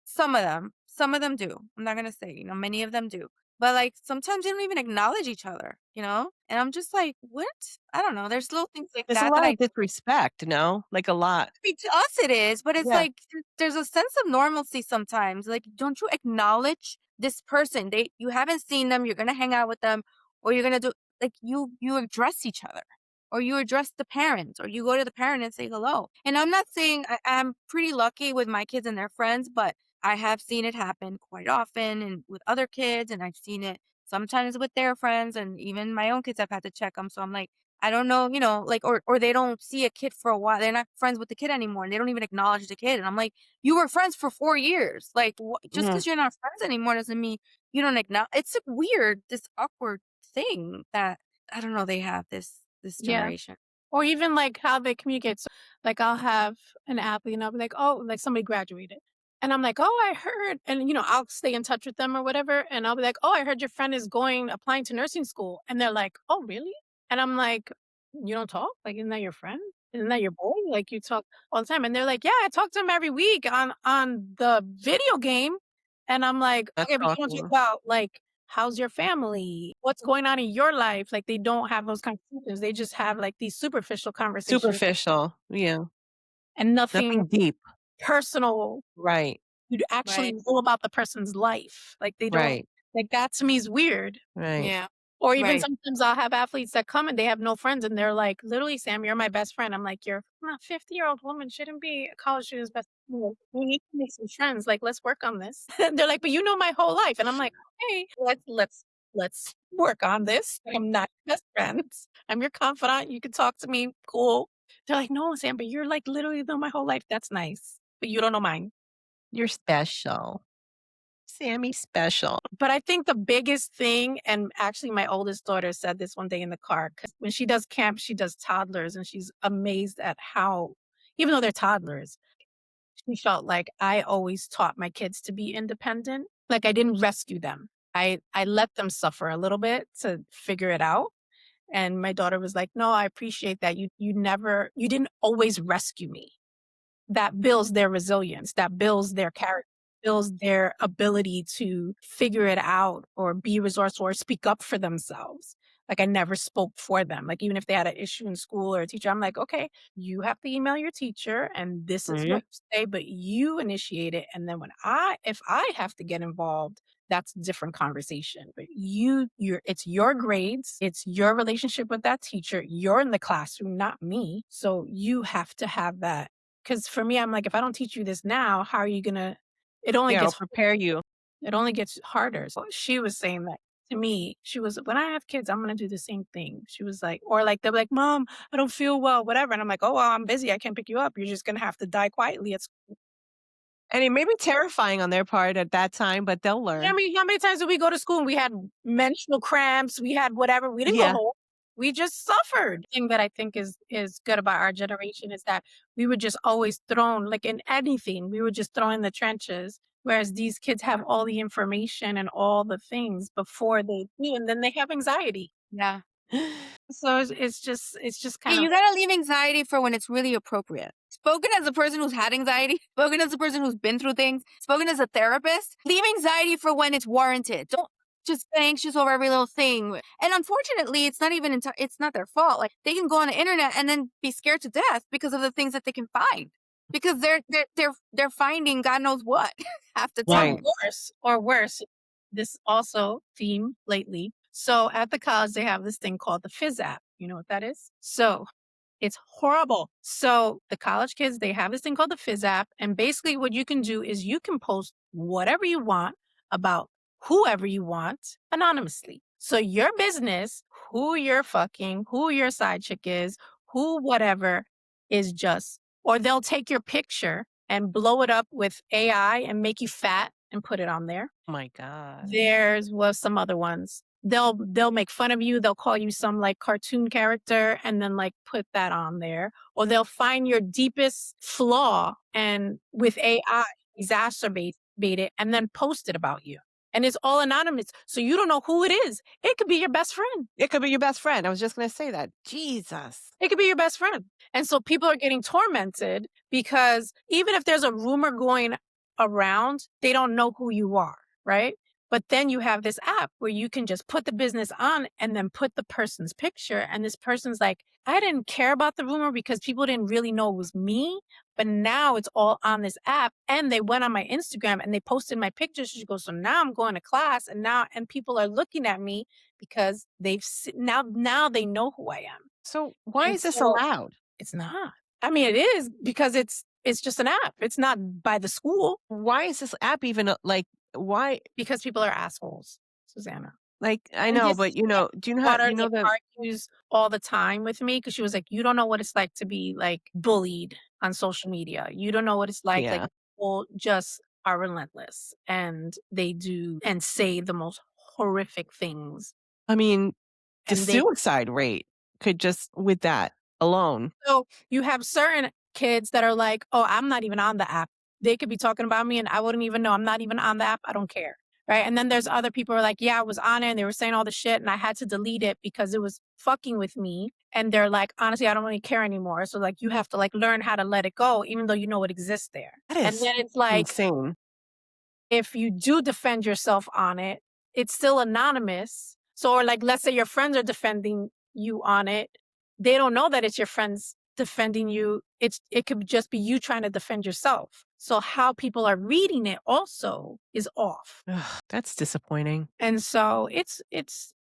S1: some of them do. I'm not gonna say, many of them do. But, like, sometimes they don't even acknowledge each other, And I'm just like, "What?" I don't know, there's little things like
S2: There's a
S1: that
S2: lot
S1: I
S2: of disrespect, no? Like, a lot.
S1: mean, to us it is, but it's
S2: Yeah.
S1: like there's a sense of normalcy sometimes. Like, don't you acknowledge this person? You haven't seen them, you're gonna hang out with them, or you're gonna do, like, you address each other, or you address the parents, or you go to the parent and say hello. And I'm not saying I'm pretty lucky with my kids and their friends, but I have seen it happen quite often and with other kids, and I've seen it sometimes with their friends, and even my own kids I've had to check them. So I'm like, I don't know, like, or they don't see a kid for a while. They're not friends with the kid anymore, and they don't even acknowledge the kid. And I'm like, you were friends for 4 years. Like, just
S2: Mhm.
S1: because you're not friends anymore doesn't mean you don't acknowledge. It's a weird, this awkward thing that I don't know. They have this
S3: Yeah.
S1: generation.
S3: Or even like how they communicate. So, like I'll have an athlete and I'll be like, oh, like somebody graduated. And I'm like, "Oh, I heard," and, I'll stay in touch with them or whatever, and I'll be like, "Oh, I heard your friend is applying to nursing school." And they're like, "Oh, really?" And I'm like, "You don't talk? Like, isn't that your friend? Isn't that your boy? Like, you talk all the time." And they're like, "Yeah, I talk to him every week on the video game." And I'm like,
S2: Not
S3: "Okay, but you don't talk
S2: talking.
S3: about, like, how's your family? What's going on in your life?" Like, they don't have those conversations. They just have, like, these superficial conversations
S2: Superficial. Yeah.
S3: and nothing
S2: Nothing deep.
S3: personal.
S2: Right.
S3: You'd actually
S1: Right.
S3: know about the person's life. Like, they don't
S2: Right.
S3: like, that to me is weird.
S2: Right.
S1: Yeah.
S3: Or even
S1: Right.
S3: sometimes I'll have athletes that come and they have no friends, and they're like, "Literally, Sam, you're my best friend." I'm like, "You're a 50-year-old woman shouldn't be a college student's best friend. We need to make some friends. Like, let's work on this." They're like, "But you know my whole life." And I'm like, "Okay, let's work on this. I'm not your best friends. I'm your confidant. You can talk to me. Cool." They're like, "No, Sam, but you're like literally know my whole life. That's nice. But you don't know mine."
S2: You're special. Sammy special.
S3: But I think the biggest thing, and actually my oldest daughter said this one day in the car, because when she does camp, she does toddlers, and she's amazed at how, even though they're toddlers, she felt like I always taught my kids to be independent. Like, I didn't rescue them. I let them suffer a little bit to figure it out. And my daughter was like, "No, I appreciate that. You didn't always rescue me." That builds their resilience, that builds their character, builds their ability to figure it out or be resourceful or speak up for themselves. Like, I never spoke for them. Like, even if they had an issue in school or a teacher, I'm like, "Okay, you have to email your teacher and this is
S2: Mhm.
S3: what you say, but you initiate it. And then if I have to get involved, that's a different conversation. But it's your grades, it's your relationship with that teacher. You're in the classroom, not me. So you have to have that." Because for me, I'm like, if I don't teach you this now, how are you gonna it only
S2: Yeah, I'll
S3: gets
S2: prepare you.
S3: it only gets harder. So she was saying that to me. She was, "When I have kids, I'm gonna do the same thing." She was like, or like they're like, "Mom, I don't feel well, whatever." And I'm like, "Oh well, I'm busy. I can't pick you up. You're just gonna have to die quietly." It's
S2: And it may be terrifying on their part at that time, but they'll
S3: I
S2: learn.
S3: mean, how many times did we go to school and we had menstrual cramps? We had whatever. We didn't go
S2: Yeah.
S3: home. We just suffered. The thing that I think is good about our generation is that we were just always thrown, like in anything, we were just thrown in the trenches. Whereas these kids have all the information and all the things before they do, and then they have anxiety.
S1: Yeah.
S3: So it's just
S1: Yeah,
S3: kind of
S1: you gotta leave anxiety for when it's really appropriate. Spoken as a person who's had anxiety, spoken as a person who's been through things, spoken as a therapist, leave anxiety for when it's warranted. Don't just get anxious over every little thing. And unfortunately, it's not even it's not their fault. Like they can go on the internet and then be scared to death because of the things that they can find. Because they're finding God knows what half the
S3: or
S2: Right.
S1: time.
S3: worse. This also theme lately. So at the college, they have this thing called the Fizz app. You know what that is? So it's horrible. So the college kids, they have this thing called the Fizz app. And basically what you can do is you can post whatever you want about whoever you want anonymously. So your business, who you're fucking, who your side chick is, who whatever is just, or they'll take your picture and blow it up with AI and make you fat and put it on there.
S2: Oh my God.
S3: There's was some other ones. They'll make fun of you. They'll call you some like cartoon character and then like put that on there. Or they'll find your deepest flaw and with AI exacerbate it and then post it about you. And it's all anonymous. So you don't know who it is. It could be your best friend.
S2: It could be your best friend. I was just going to say that. Jesus.
S3: It could be your best friend. And so people are getting tormented because even if there's a rumor going around, they don't know who you are, right? But then you have this app where you can just put the business on and then put the person's picture. And this person's like, I didn't care about the rumor because people didn't really know it was me. But now it's all on this app. And they went on my Instagram and they posted my pictures. She goes, so now I'm going to class and people are looking at me because now they know who I am.
S2: So why
S3: And
S2: is this
S3: so
S2: allowed?
S3: it's not. I mean, it is because it's just an app. It's not by the school
S2: Why is this app even like, why?
S3: because people are assholes, Susanna.
S2: Like, I
S3: And
S2: know,
S3: this
S2: but
S3: is why
S2: do you know
S3: my
S2: how,
S3: daughter,
S2: you know,
S3: like,
S2: the,
S3: argues all the time with me because she was like, "You don't know what it's like to be, like, bullied on social media. You don't know what it's like,
S2: yeah.
S3: people just are relentless, and they do and say the most horrific things,
S2: I mean, the
S3: and they."
S2: suicide rate could just with that alone.
S3: So, you have certain kids that are like, "Oh, I'm not even on the app." They could be talking about me and I wouldn't even know. I'm not even on the app. I don't care. Right. And then there's other people who are like, yeah, I was on it and they were saying all the shit and I had to delete it because it was fucking with me. And they're like, honestly, I don't really care anymore. So like you have to like learn how to let it go, even though you know it exists there.
S2: That
S3: And
S2: is
S3: then it's like,
S2: insane.
S3: if you do defend yourself on it, it's still anonymous. So, or like, let's say your friends are defending you on it. They don't know that it's your friends defending you. It could just be you trying to defend yourself. So how people are reading it also is off.
S2: Ugh, that's disappointing.
S3: And so it's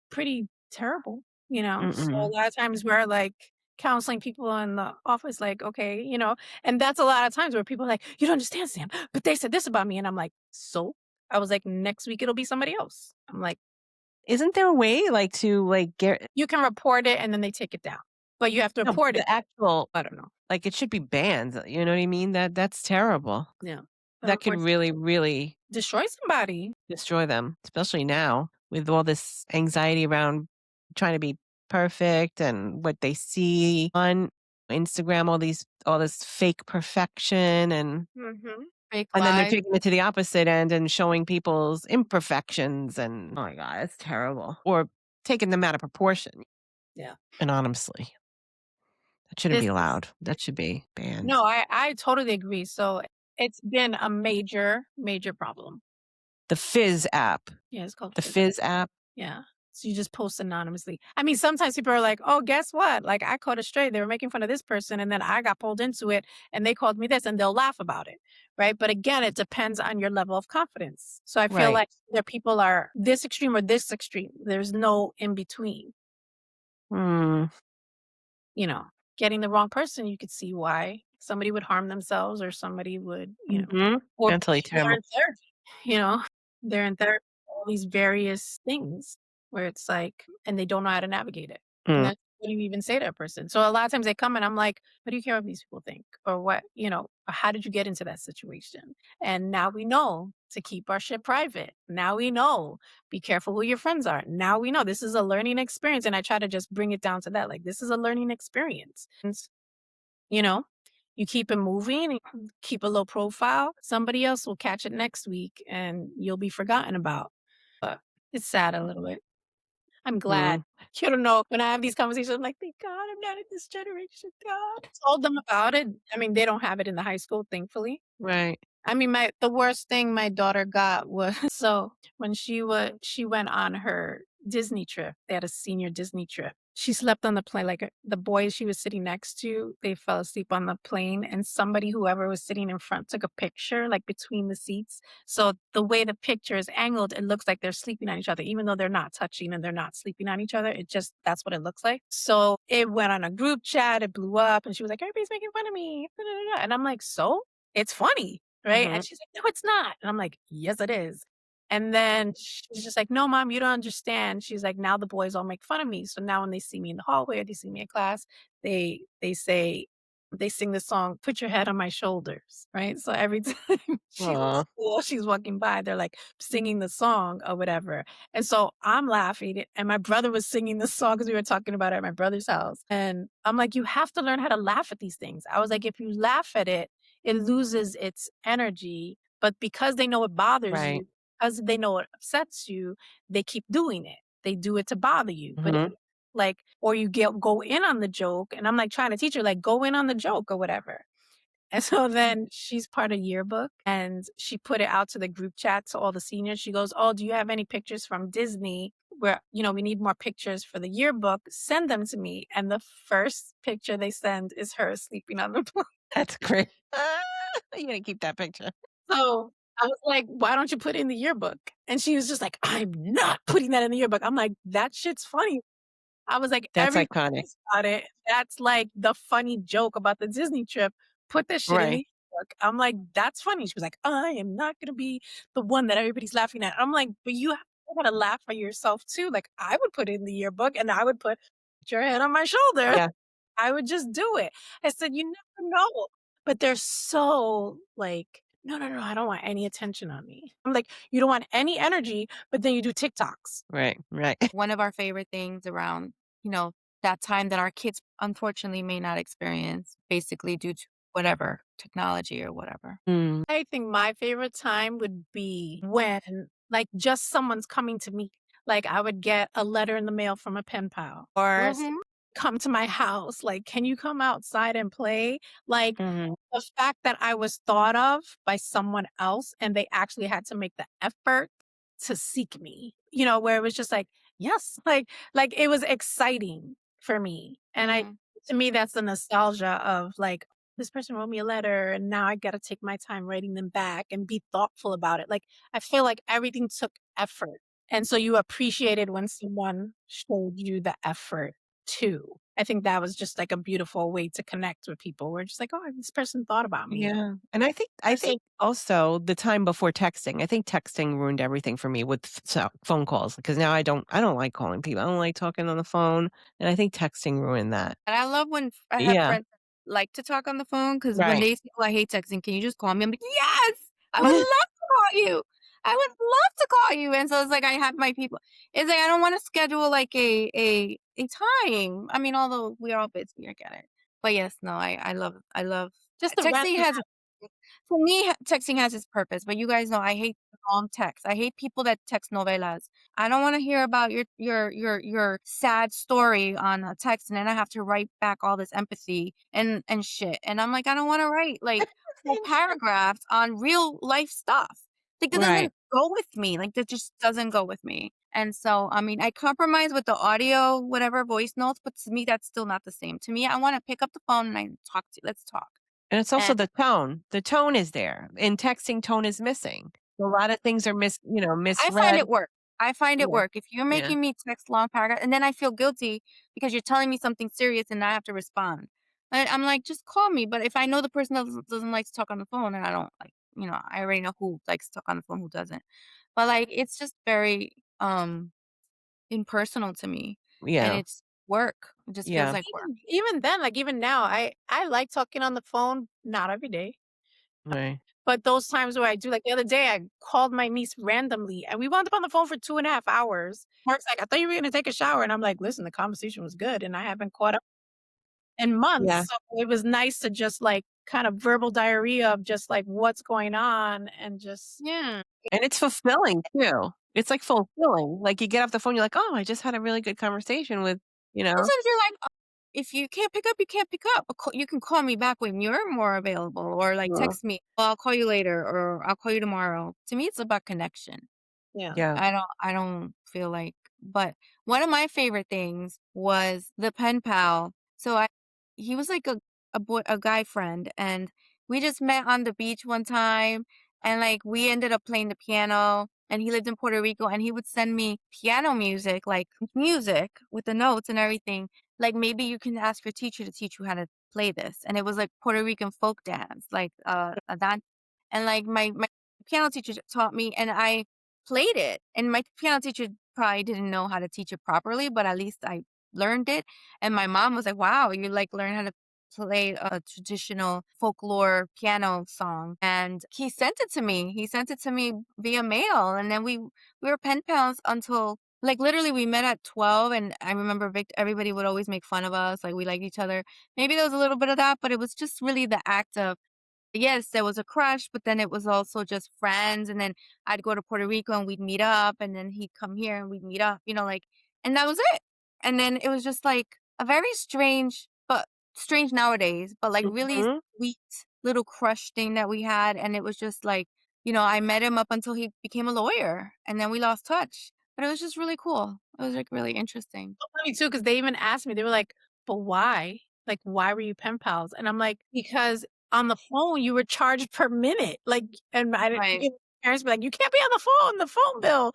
S3: pretty terrible, you know. So a
S2: Mm-mm.
S3: lot of times we're like counseling people in the office, like, okay, you know, and that's a lot of times where people are like, you don't understand, Sam, but they said this about me. And I'm like, so I was like, next week it'll be somebody else. I'm like,
S2: Isn't there a way like to like get
S3: you can report it and then they take it down. But you have to
S2: no,
S3: report it.
S2: the actual
S3: I don't know.
S2: like it should be banned, you know what I mean? That's terrible.
S3: Yeah.
S2: That could really, really
S3: destroy somebody.
S2: destroy them, especially now with all this anxiety around trying to be perfect and what they see on Instagram, all this fake perfection
S1: Fake
S2: and then they're
S1: lives.
S2: taking it to the opposite end and showing people's imperfections and oh my God, it's terrible. Or taking them out of proportion.
S3: Yeah.
S2: Anonymously. That shouldn't be
S3: This is
S2: allowed. That should be banned.
S3: no, I totally agree. So it's been a major, major problem.
S2: The Fizz app.
S3: Yeah, it's called
S2: The
S3: Fizz.
S2: Fizz app.
S3: Yeah. So you just post anonymously. I mean, sometimes people are like, oh, guess what? Like I caught a stray. They were making fun of this person and then I got pulled into it and they called me this and they'll laugh about it. Right. But again, it depends on your level of confidence. So I feel
S2: Right.
S3: like either people are this extreme or this extreme. There's no in between.
S2: Hmm.
S3: You know, getting the wrong person, you could see why somebody would harm themselves or somebody would, you know,
S2: Mhm.
S3: or
S2: Mentally
S3: people are
S2: terrible.
S3: in therapy, you know, they're in therapy, all these various things where it's like, and they don't know how to navigate it. And
S2: Mm.
S3: then what do you even say to a person? So a lot of times they come and I'm like, what do you care what these people think? Or what, you know, how did you get into that situation? And now we know to keep our shit private. Now we know, be careful who your friends are. Now we know this is a learning experience. And I try to just bring it down to that. Like, this is a learning experience. And, you know, you keep it moving, and keep a low profile. Somebody else will catch it next week and you'll be forgotten about. But it's sad a little bit. I'm glad.
S2: Mm.
S3: You don't know, when I have these conversations, I'm like, thank God I'm not in this generation. God. I told them about it. I mean, they don't have it in the high school, thankfully.
S2: Right.
S3: I mean, the worst thing my daughter got was so when she went on her Disney trip. They had a senior Disney trip. She slept on the plane. Like the boys she was sitting next to, they fell asleep on the plane, and somebody, whoever was sitting in front, took a picture like between the seats. So the way the picture is angled, it looks like they're sleeping on each other, even though they're not touching and they're not sleeping on each other. It just that's what it looks like. So it went on a group chat. It blew up, and she was like, "Everybody's making fun of me," da, da, da, da. And I'm like, "So it's funny." Right?
S2: Mhm.
S3: And she's like, "No, it's not." And I'm like, "Yes, it is." And then she's just like, "No, mom, you don't understand." She's like, "Now the boys all make fun of me. So now when they see me in the hallway or they see me in class, they sing the song, 'Put your head on my shoulders.'" Right? So every time
S2: Aw.
S3: she's walking by, they're like singing the song or whatever. And so I'm laughing. And my brother was singing the song because we were talking about it at my brother's house. And I'm like, you have to learn how to laugh at these things. I was like, if you laugh at it, it loses its energy. But because they know it bothers
S2: Right.
S3: you, because they know it upsets you, they keep doing it. They do it to bother you. But
S2: Mhm.
S3: like, or you go in on the joke, and I'm like trying to teach her, like, go in on the joke or whatever. And so then she's part of yearbook and she put it out to the group chat to all the seniors. She goes, "Oh, do you have any pictures from Disney where, you know, we need more pictures for the yearbook? Send them to me." And the first picture they send is her sleeping on the plane.
S2: That's great. You gotta keep that picture.
S3: So I was like, "Why don't you put it in the yearbook?" And she was just like, "I'm not putting that in the yearbook." I'm like, "That shit's funny." I was like,
S2: That's
S3: "Everybody
S2: iconic.
S3: knows about it. That's like the funny joke about the Disney trip. Put this shit in
S2: Right.
S3: the book." I'm like, "That's funny." She was like, "I am not gonna be the one that everybody's laughing at." I'm like, "But you have to know how to laugh at yourself too." Like I would put it in the yearbook and I would put your head on my shoulder.
S2: Yeah.
S3: I would just do it. I said, "You never know." But they're so like, "No, no, no, I don't want any attention on me." I'm like, "You don't want any energy, but then you do TikToks."
S2: Right. Right.
S1: One of our favorite things around, that time that our kids unfortunately may not experience, basically due to whatever technology or whatever.
S2: Mm.
S3: I think my favorite time would be when, like, just someone's coming to me. Like, I would get a letter in the mail from a pen pal or
S1: Mhm.
S3: come to my house. Like, can you come outside and play? Like,
S2: Mhm.
S3: the fact that I was thought of by someone else and they actually had to make the effort to seek me, where it was just like, yes, like it was exciting for me. And
S1: Mhm.
S3: to me, that's the nostalgia of like, this person wrote me a letter and now I got to take my time writing them back and be thoughtful about it. Like, I feel like everything took effort. And so you appreciated when someone showed you the effort too. I think that was just like a beautiful way to connect with people. We're just like, oh, this person thought about me.
S2: Yeah, and I think also the time before texting, I think texting ruined everything for me with phone calls because now I don't like calling people. I don't like talking on the phone, and I think texting ruined that.
S1: And I love when I have
S2: Yeah,
S1: friends that like to talk on the phone because when
S2: right.
S1: they say, "Oh, I hate texting. Can you just call me?" I'm like, "Yes, I would love to call you. I would love to call you." And so it's like I have my people. It's like I don't want to schedule like a time. I mean, although we're all busy, I get it. But yes, no, I love
S3: Just the
S1: texting
S3: random
S1: has for me, texting has its purpose, but you guys know I hate long text. I hate people that text novelas. I don't want to hear about your sad story on a text, and then I have to write back all this empathy and shit. And I'm like, I don't want to write like whole paragraphs on real life stuff. Like that
S2: Right.
S1: doesn't go with me. Like that just doesn't go with me. And so, I mean, I compromise with the audio, whatever voice notes, but to me, that's still not the same. To me, I want to pick up the phone and I talk to. Let's talk.
S2: And it's also
S1: And
S2: the tone. The tone is there. In texting, tone is missing. A lot of things are
S1: I find
S2: misread.
S1: it work. I find it
S2: Yeah,
S1: work. If you're
S2: yeah.
S1: making me text long paragraph and then I feel guilty because you're telling me something serious and I have to respond. I'm like, just call me. But if I know the person doesn't like to talk on the phone and I don't like, I already know who likes to talk on the phone, who doesn't. But like it's just very impersonal to me. And
S2: Yeah,
S1: it's work. It just feels
S2: yeah,
S1: like work.
S3: even then, like even now, I like talking on the phone, not every day.
S2: right.
S3: But those times where I do, like the other day, I called my niece randomly and we wound up on the phone for 2.5 hours. Mark's like, I thought you were going to take a shower. And I'm like, listen, the conversation was good and I haven't caught up in
S2: Yeah,
S3: months. So it was nice to just like kind of verbal diarrhea of just like what's going on and just,
S1: Yeah.
S2: and it's fulfilling too. It's, like, fulfilling. Like, you get off the phone, you're like, "Oh, I just had a really good conversation with" you know?
S1: Sometimes you're like, "Oh, if you can't pick up, you can't pick up. But you can call me back when you're more available, or like
S2: Yeah,
S1: text me. Well, I'll call you later, or I'll call you tomorrow." To me, it's about connection.
S3: yeah.
S2: yeah.
S1: I don't feel like. But one of my favorite things was the pen pal. So he was like a guy friend, and we just met on the beach one time, and like we ended up playing the piano. And he lived in Puerto Rico, and he would send me piano music, like music with the notes and everything. Like maybe you can ask your teacher to teach you how to play this. And it was like Puerto Rican folk dance, like a dance. And like my piano teacher taught me, and I played it. And my piano teacher probably didn't know how to teach it properly, but at least I learned it. And my mom was like, "Wow, you like learn how to play a traditional folklore piano song." And he sent it to me. He sent it to me via mail. And then we were pen pals until like literally we met at 12. And I remember everybody would always make fun of us, like we liked each other. Maybe there was a little bit of that, but it was just really the act of, yes, there was a crush, but then it was also just friends. And then I'd go to Puerto Rico and we'd meet up, and then he'd come here and we'd meet up, like, and that was it. And then it was just like a very strange, but strange nowadays, but like really
S2: Mhm.
S1: sweet little crush thing that we had. And it was just like, I met him up until he became a lawyer, and then we lost touch. But it was just really cool. It was like really interesting.
S3: Funny too, because they even asked me, they were like, "But why? Like, why were you pen pals?" And I'm like, "Because on the phone you were charged per minute." Like, and I didn't
S1: Right.
S3: parents be like, "You can't be on the phone bill."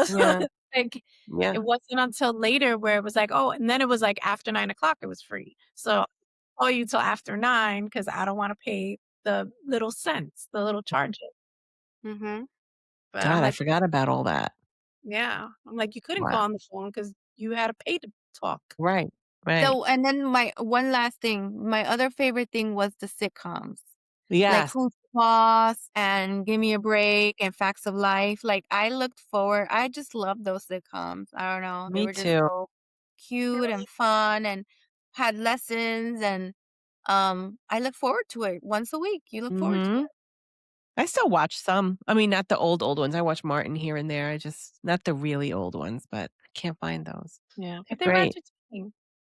S3: So
S2: Yeah,
S3: like
S2: yeah.
S3: it wasn't until later where it was like, "Oh," and then it was like after 9 o'clock it was free. So I'll call you till after 9 because I don't want to pay the little cents, the little charges.
S1: Mhm.
S3: But I'm
S2: God, I
S3: like,
S2: forgot about all that.
S3: yeah. I'm like, you couldn't
S2: Wow.
S3: call on the phone because you had to pay to talk.
S2: Right, right.
S1: So, and then my one last thing, my other favorite thing was the sitcoms, like
S2: Yes,
S1: Who's the Boss and Give Me a Break and Facts of Life. Like I looked forward. I just loved those sitcoms. I don't know. They
S2: me
S1: were just
S2: too.
S1: so cute and fun and had lessons. And I look forward to it once a week. You look forward to
S2: Mhm.
S1: it.
S2: I still watch some. I mean, not the old ones. I watch Martin here and there. I just not the really old ones, but I can't find those.
S3: Yeah.
S2: They're
S3: But they were
S2: great.
S3: entertaining.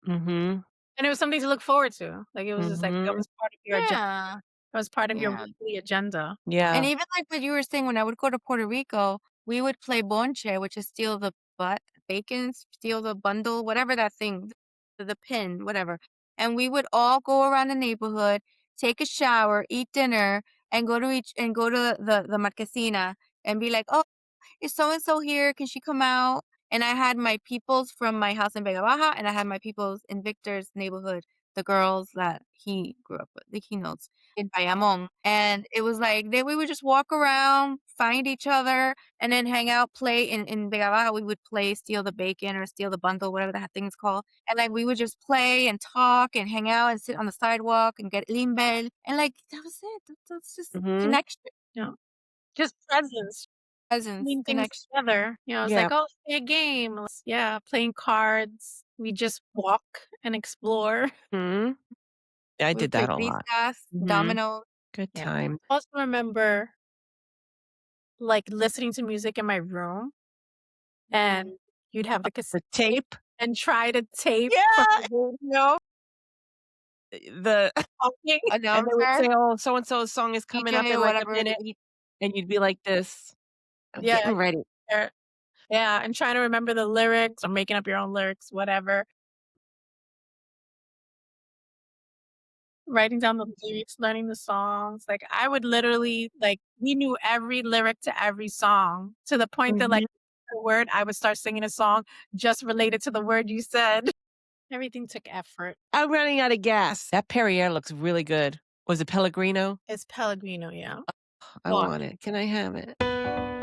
S2: Mhm.
S3: And it was something to look forward to. Like it was just like that
S2: Mhm.
S3: was part of your agenda.
S1: Yeah.
S3: That was part of your
S1: Yeah.
S3: weekly agenda.
S1: And
S2: Yeah.
S1: even like what you were saying, when I would go to Puerto Rico, we would play bonche, which is steal the bacon, steal the bundle, whatever that thing, the pin, whatever. And we would all go around the neighborhood, take a shower, eat dinner, and go to the marquesina and be like, oh, is so and so here? Can she come out? And I had my peoples from my house in Vega Baja, and I had my peoples in Victor's neighborhood, the girls that he grew up with, the Keynotes in Bayamon. And it was like we would just walk around, find each other, and then hang out, play in Vega Baja. We would play steal the bacon or steal the bundle, whatever that thing's called. And like we would just play and talk and hang out and sit on the sidewalk and get limbel. And like that was it. That's just
S2: Mhm.
S1: connection,
S3: Yeah. Just presence.
S1: presence,
S3: Putting things
S1: connection.
S3: together. You know, it's
S2: Yeah.
S3: like, oh, let's play a game. Playing cards. We just walk and explore.
S2: Mhm. I
S1: We
S2: did
S1: would play
S2: that a lot.
S1: briscas,
S2: Mhm.
S1: dominoes.
S2: Good
S3: Yeah.
S2: time.
S3: I also remember like listening to music in my room and you'd have the
S2: The
S3: cassette
S2: tape.
S3: and try to tape from
S2: Yeah.
S3: the radio
S2: The
S3: talking.
S2: and they would
S1: Announcer,
S2: say, "Oh, so and so's song is coming up
S1: DJ,
S2: in
S1: or
S2: like a
S1: whatever.
S2: minute," and you'd be like this, "I'm
S3: Yeah.
S2: getting ready."
S3: Yeah. And trying to remember the lyrics or making up your own lyrics, whatever. Writing down the lyrics, learning the songs. Like I would literally we knew every lyric to every song to the point that
S2: Mhm.
S3: the word I would start singing a song just related to the word you said. Everything took effort.
S2: I'm running out of gas. That Perrier looks really good. Was it Pellegrino?
S3: It's Pellegrino, yeah.
S2: I
S3: Go on.
S2: want it. Can I have it?